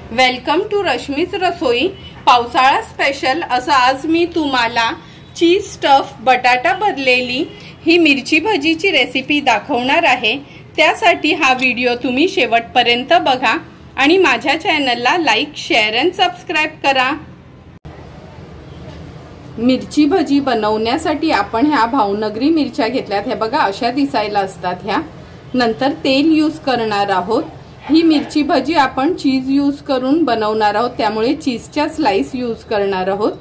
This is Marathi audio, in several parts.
वेलकम टू रश्मीच रसोई। पावसाळा स्पेशल असं आज मी तुम्हाला चीज स्टफ बटाटा भरलेली ही मिरची भजीची रेसिपी दाखवणार आहे। त्यासाठी हा व्हिडिओ तुम्ही शेवटपर्यंत बघा आणि माझ्या चॅनलला लाईक, शेअर अँड सबस्क्राइब करा। मिरची भजी बनवण्यासाठी आपण ह्या भावनगरी मिरच्या घेतल्यात। हे बघा अशा दिसायला असतात ह्या। नंतर तेल यूज करणार आहोत। ही मिरची भजी आपण चीज यूज करून बनवणार आहोत, त्यामुळे चीजच्या स्लाइस यूज करणार आहोत।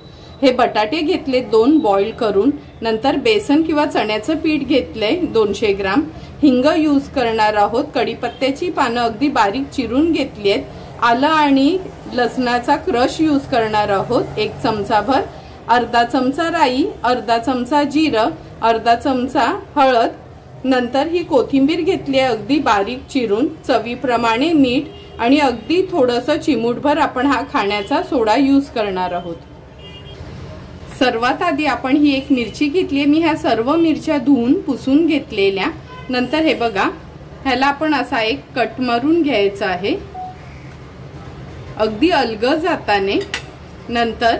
हे बटाटे घेतले 2 बॉईल करून। नंतर बेसन किंवा चण्याचं पीठ घेतले 200 ग्राम। हिंग यूज करणार आहोत। कढीपत्त्याची पानं अगदी बारीक चिरून घेतली आहेत। आलं आणि लसणाचा क्रश यूज करणार आहोत 1 चमचाभर। अर्धा चमचा राई, अर्धा चमचा जिरं, अर्धा चमचा हळद। नंतर ही कोथिंबीर घेतली आहे अगदी बारीक चिरून। चवीप्रमाणे मीठ आणि अगदी थोडंसं चिमूटभर आपण हा खाण्याचा सोडा यूज करणार आहोत। सर्वात आधी आपण ही एक मिरची घेतली आहे। मी ह्या सर्व मिरच्या धुवून पुसून घेतलेल्या। नंतर हे बघा ह्याला आपण असा एक कट मारून घ्यायचा आहे अगदी अलगद हाताने। नंतर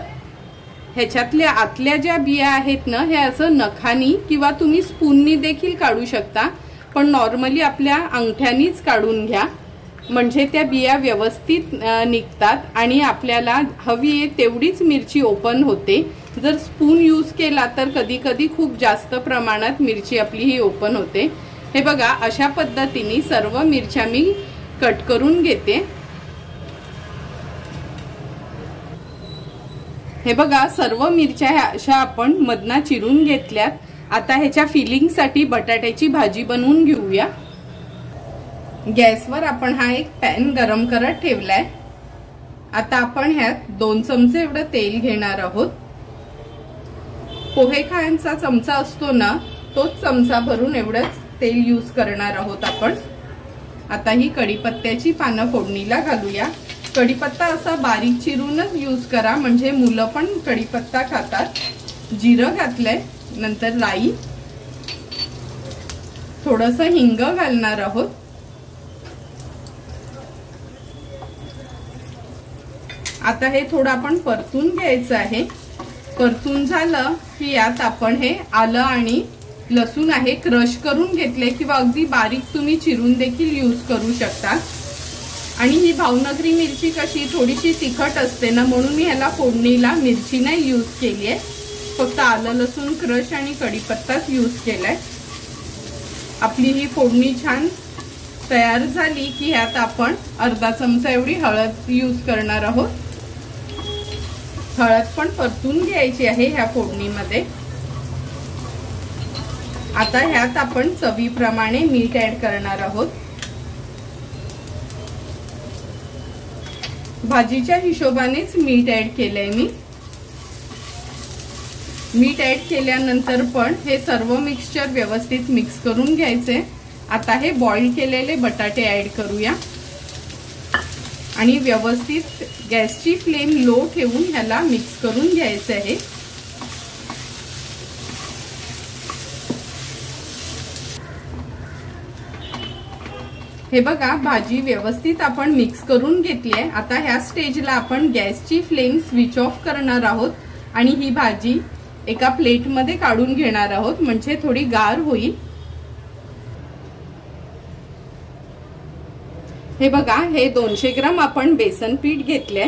ह्याच्यातल्या आतल्या ज्या बिया आहेत ना, हे असं नखानी किंवा तुम्ही स्पूननी देखील काढू शकता, पण नॉर्मली आपल्या अंगठ्यानीच काढून घ्या, म्हणजे त्या बिया व्यवस्थित निघतात आणि आपल्याला हवी आहे तेवढीच मिरची ओपन होते। जर स्पून यूज केला तर कधी कधी खूप जास्त प्रमाणात मिरची आपली ही ओपन होते। हे बघा अशा पद्धतीने सर्व मिरच्या मी कट करून घेते। हे बघा सर्व मिरच्या ह्या अशा आपण मधना चिरून घेतल्यात। आता ह्याच्या फिलिंग साठी बटाट्याची भाजी बनवून घेऊया। गॅसवर आपण हा एक पॅन गरम करत ठेवलाय। आता आपण ह्यात 2 चमचे एवढं तेल घेणार आहोत। पोहे खायचा चमचा असतो ना, तोच चमचा भरून एवढंच तेल यूज करणार आहोत आपण। आता ही कढीपत्त्याची पानं फोडणीला घालूया। कढीपत्ता असा बारीक चिरूनच यूज करा, म्हणजे मुलं पण कढीपत्ता खातात। जिरं घातलंय, नंतर राई, थोडंसं हिंग घालणार आहोत। आता हे थोडं आपण परतून घ्यायचं आहे। परतून झालं की यात आपण हे आलं आणि लसूण आहे क्रश करून घेतले, किंवा अगदी बारीक तुम्ही चिरून देखील यूज करू शकता। आणि ही भावनगरी मिरची कशी थोडीशी तिखट असते ना, म्हणून मी ह्याला फोडणीला मिरची नाही यूज केली आहे, फक्त आलं लसूण क्रश आणि कढीपत्ताच यूज केलाय। आपली ही फोडणी छान तयार झाली की ह्यात आपण अर्धा चमचा एवढी हळद यूज करणार आहोत। हळद पण परतून घ्यायची आहे ह्या फोडणीमध्ये। आता ह्यात आपण चवीप्रमाणे मीठ ऍड करणार आहोत। भाजीच्या हिशोबानेच मीठ ऍड केलंय मी। मीठ ऍड केल्यानंतर पण हे सर्व मिक्सचर व्यवस्थित मिक्स करून घ्यायचे। आता हे बॉईल केलेले बटाटे ऍड करूया आणि व्यवस्थित गॅसची फ्लेम लो ठेवून ह्याला मिक्स करून घ्यायचं आहे। हे बघा भाजी व्यवस्थित आपण मिक्स करून घेतली आहे। आता ह्या स्टेजला आपण गॅसची फ्लेम स्विच ऑफ करणार आहोत आणि ही भाजी एका प्लेटमध्ये काढून घेणार आहोत, म्हणजे थोडी गार होईल। हे बघा हे 200 ग्राम आपण बेसन पीठ घेतले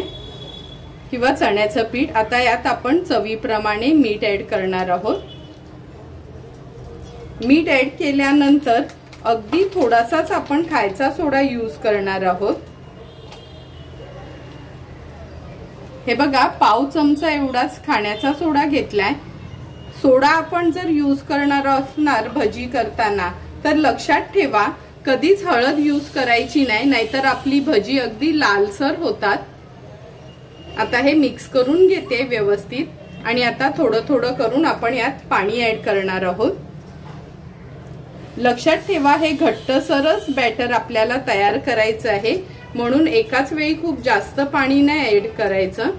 किंवा चण्याचं पीठ। आता यात आपण चवीप्रमाणे मीठ ऍड करणार आहोत। मीठ ऍड केल्यानंतर अगदी थोडासाच आपण खायचा सोडा यूज करणार आहोत। हे बघा पाव चमचा एवढाच खाण्याचा सोडा घेतलाय। सोडा आपण जर यूज करणार असणार भजी करताना तर लक्षात ठेवा कधीच हळद यूज करायची नाही, नाहीतर आपली भजी अगदी लालसर होतात। आता हे मिक्स करून घेते व्यवस्थित आणि आता थोडं थोडं करून आपण यात पाणी ऍड करणार आहोत। लक्षात ठेवा हे घट्टसरच बॅटर आपल्याला तयार करायचं आहे, म्हणून एकाच वेळी खूप जास्त पाणी नाही ऍड करायचं।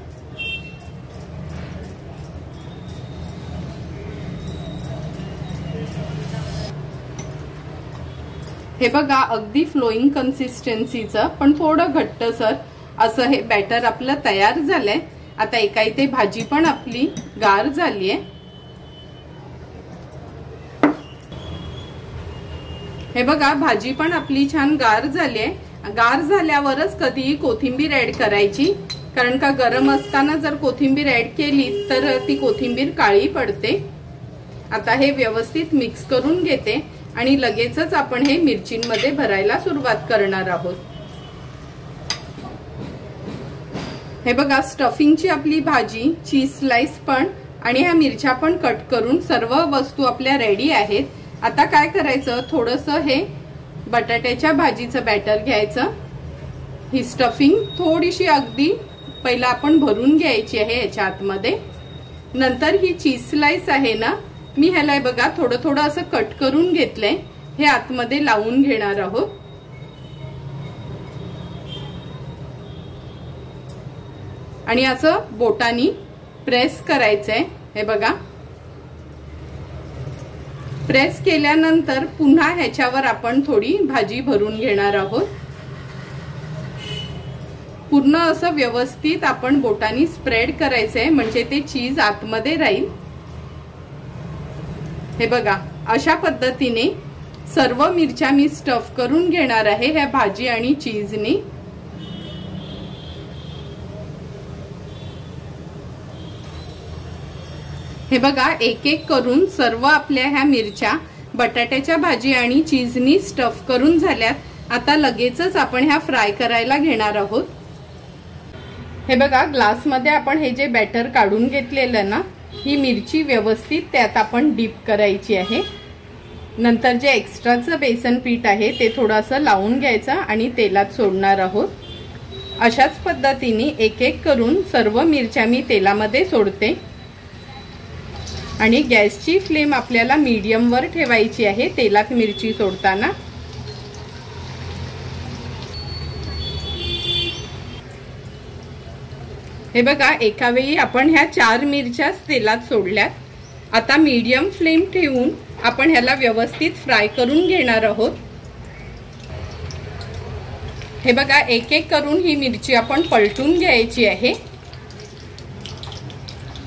हे बघा अगदी फ्लोइंग कन्सिस्टन्सीचं, पण थोडं घट्टसर। असं हे बॅटर आपलं तयार झालंय। आता एका इथे भाजी पण आपली गार झालीये। हे बघा भाजी पण आपली छान गार झाली आहे। गार झाल्यावरच कधीही कोथिंबीर ऍड करायची, कारण का गरम असताना जर कोथिंबीर ऍड केली तर ती कोथिंबीर काळी पडते। आता हे व्यवस्थित मिक्स करून घेते आणि लगेचच आपण हे मिरचींमध्ये भरायला सुरुवात करणार आहोत। हे बघा स्टफिंगची आपली भाजी, चीज स्लाइस पण आणि ह्या मिरच्या पण कट करून सर्व वस्तू आपल्या रेडी आहेत। आता काय करायचं, थोडंसं हे बटाट्याच्या भाजीचं बॅटर घ्यायचं। ही स्टफिंग थोडीशी अगदी पहिला आपण भरून घ्यायची आहे याच्या आतमध्ये। नंतर ही चीज स्लाइस आहे ना, मी ह्याला बघा थोडं थोडं असं कट करून घेतलंय, हे आतमध्ये लावून घेणार आहोत। आणि असं बोटानी प्रेस करायचंय। हे बघा प्रेस केल्यानंतर पुन्हा ह्याच्यावर आपण थोडी भाजी भरून घेणार आहोत। पूर्ण असं व्यवस्थित आपण बोटानी स्प्रेड करायचंय, म्हणजे ते चीज आतमध्ये राहील। हे बघा अशा पद्धतीने सर्व मिरच्या मी स्टफ करून घेणार आहे ह्या भाजी आणि चीजनी। हे बघा एक एक करून सर्व आपल्या ह्या मिरच्या बटाट्याच्या भाजी आणि चीजनी स्टफ करून झाल्यात। आता लगेचच आपण ह्या फ्राय करायला घेणार आहोत। हे बघा ग्लास मध्ये आपण हे जे बॅटर काढून घेतलेलं ना, ही मिरची व्यवस्थित त्यात आपण डीप करायची आहे। नंतर जे एक्स्ट्राचं बेसन पीठ आहे ते थोडंसं लावून घ्यायचं आणि तेलात सोडणार आहोत। अशाच पद्धतीने एक एक करून सर्व मिरच्या मी तेलामध्ये सोडते आणि गॅसची फ्लेम आपल्याला मीडियम वर ठेवायची आहे तेलात मिरची सोडताना। हे बघा एका वेळी आपण ह्या 4 मिरच्या तेलात सोडल्यात। आता मीडियम फ्लेम ठेवून आपण ह्याला व्यवस्थित फ्राय करून घेणार आहोत। हे बघा एक एक करून ही मिरची आपण पलटून घ्यायची आहे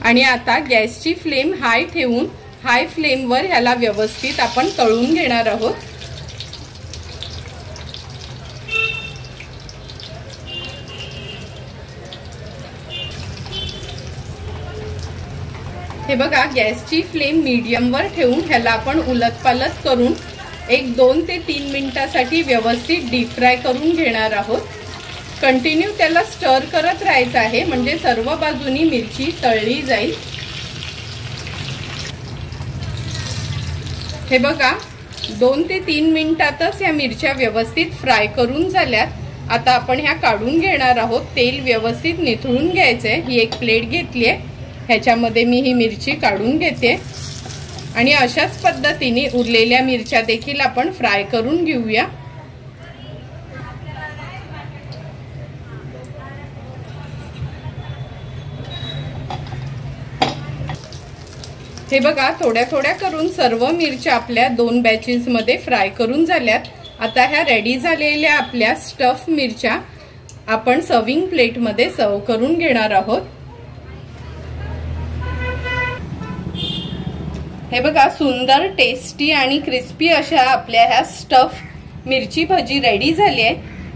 आणि आता गॅसची फ्लेम हाय ठेवून हाय फ्लेम वर ह्याला व्यवस्थित आपण तळून घेणार आहोत। हे बघा गॅसची फ्लेम मीडियम वर ठेवून ह्याला आपण उलटपालट करून 1-2 ते 3 मिनिटांसाठी व्यवस्थित डीप फ्राय करून घेणार आहोत। कंटिन्यू त्याला स्टर करत राहायचं आहे, म्हणजे सर्व बाजूनी मिरची तळली जाईल। हे बघा 2 ते 3 मिनिटातच या मिरच्या व्यवस्थित फ्राय करून झाल्यात। आता आपण ह्या काढून घेणार आहोत। तेल व्यवस्थित निथळून घ्यायचंय। ही एक प्लेट घेतली आहे, ह्याच्यामध्ये मी ही मिरची काढून घेते आणि अशाच पद्धतीने उरलेल्या मिरच्या देखील आपण फ्राय करून घेऊया। हे बघा थोड्या थोड्या करून सर्व मिरच्या आपल्या 2 बॅचेस मध्ये फ्राय करून झाल्यात। आता ह्या रेडी झालेल्या आपल्या स्टफ मिरच्या आपण सर्विंग प्लेट मध्ये सर्व करून घेणार आहोत। हे बघा सुंदर टेस्टी आणि क्रिस्पी अशा आपल्या ह्या स्टफ मिरची भजी रेडी झाली आहे।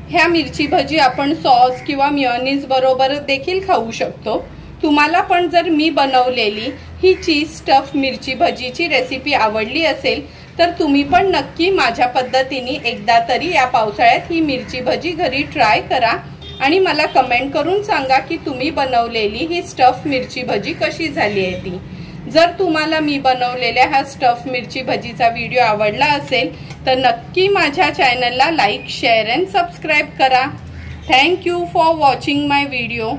ह्या मिरची भजी आपण सॉस किंवा मेयोनीज बरोबर देखील खाऊ शकतो। तुम्हाला पण जर मी बनवलेली ही चीज स्टफ मिरची भजीची रेसिपी आवडली असेल तर तुम्ही पण नक्की माझ्या पद्धतीने एकदा तरी या पावसाळ्यात ही मिरची भजी घरी ट्राय करा आणि मला कमेंट करून सांगा की तुम्ही बनवलेली ही स्टफ मिरची भजी कशी झाली आहे ती। जर तुम्हाला मी बनवलेल्या हा स्टफ मिरची भजीचा व्हिडिओ आवडला असेल तर नक्की माझ्या चॅनलला लाईक, शेअर अँड सबस्क्राइब करा। Thank you for watching my video.